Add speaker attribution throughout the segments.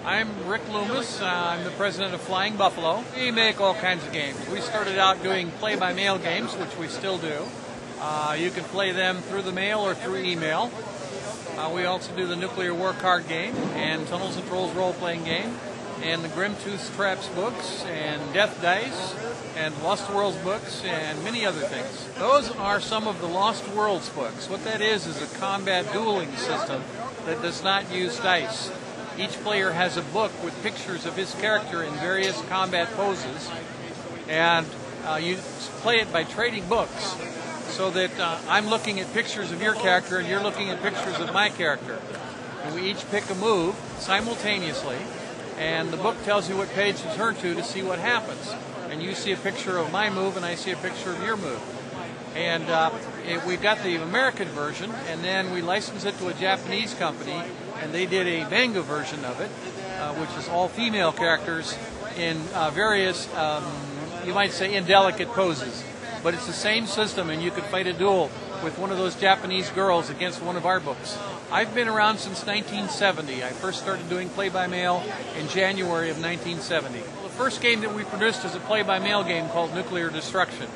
Speaker 1: I'm Rick Loomis. I'm the president of Flying Buffalo. We make all kinds of games. We started out doing play-by-mail games, which we still do. You can play them through the mail or through email. We also do the Nuclear War card game and Tunnels and Trolls role-playing game and the Grim Tooth Traps books and Death Dice and Lost Worlds books and many other things. Those are some of the Lost Worlds books. What that is a combat dueling system that does not use dice. Each player has a book with pictures of his character in various combat poses, and you play it by trading books, so that I'm looking at pictures of your character and you're looking at pictures of my character. And we each pick a move simultaneously, and the book tells you what page to turn to see what happens. And you see a picture of my move and I see a picture of your move. And we've got the American version, and then we licensed it to a Japanese company, and they did a manga version of it, which is all female characters in various, you might say, indelicate poses. But it's the same system, and you could fight a duel with one of those Japanese girls against one of our books. I've been around since 1970. I first started doing play-by-mail in January of 1970. The first game that we produced is a play-by-mail game called Nuclear Destruction.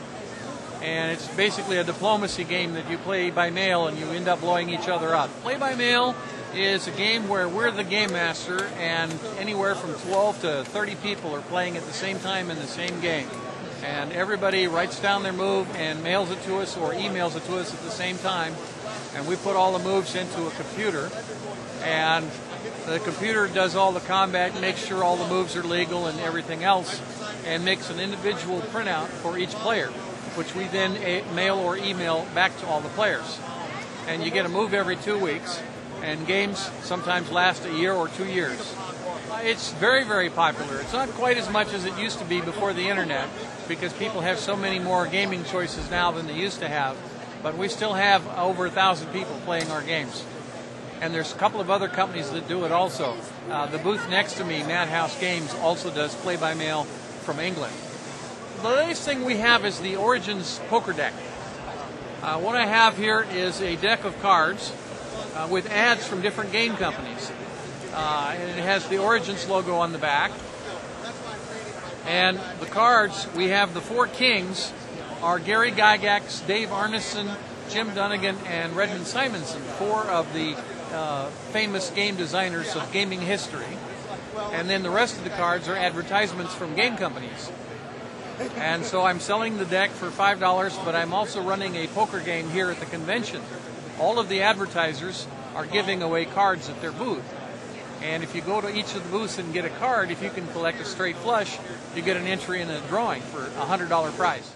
Speaker 1: And it's basically a diplomacy game that you play by mail and you end up blowing each other up. Play-by-mail is a game where we're the game master, and anywhere from 12 to 30 people are playing at the same time in the same game. And everybody writes down their move and mails it to us or emails it to us at the same time. And we put all the moves into a computer, and the computer does all the combat, makes sure all the moves are legal and everything else, and makes an individual printout for each player, which we then mail or email back to all the players. And you get a move every 2 weeks, and games sometimes last a year or 2 years. It's very, very popular. It's not quite as much as it used to be before the internet, because people have so many more gaming choices now than they used to have, but we still have over 1,000 people playing our games. And there's a couple of other companies that do it also. The booth next to me, Madhouse Games, also does play-by-mail from England. The latest thing we have is the Origins poker deck. What I have here is a deck of cards with ads from different game companies. And it has the Origins logo on the back. And the cards, we have the four kings, are Gary Gygax, Dave Arneson, Jim Dunnigan, and Redmond Simonson, four of the famous game designers of gaming history. And then the rest of the cards are advertisements from game companies. And so I'm selling the deck for $5, but I'm also running a poker game here at the convention. All of the advertisers are giving away cards at their booth. And if you go to each of the booths and get a card, if you can collect a straight flush, you get an entry in a drawing for a $100 prize.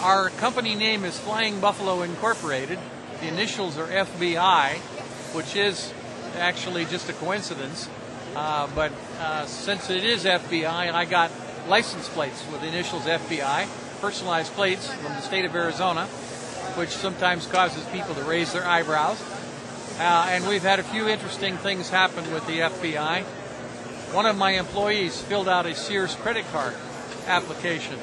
Speaker 1: Our company name is Flying Buffalo Incorporated. The initials are FBI, which is actually just a coincidence. But since it is FBI, I got license plates with the initials FBI, personalized plates from the state of Arizona, which sometimes causes people to raise their eyebrows. And we've had a few interesting things happen with the FBI. One of my employees filled out a Sears credit card application,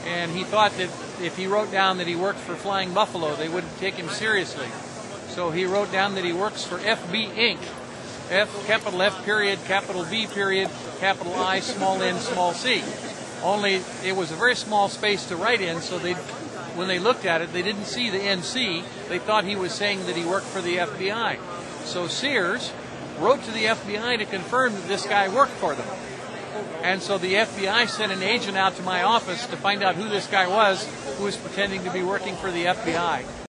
Speaker 1: and he thought that if he wrote down that he worked for Flying Buffalo, they wouldn't take him seriously. So he wrote down that he works for FB Inc. F, capital F period, capital B period, capital I, small n, small c. Only it was a very small space to write in, so when they looked at it, they didn't see the NC. They thought he was saying that he worked for the FBI. So Sears wrote to the FBI to confirm that this guy worked for them. And so the FBI sent an agent out to my office to find out who this guy was who was pretending to be working for the FBI.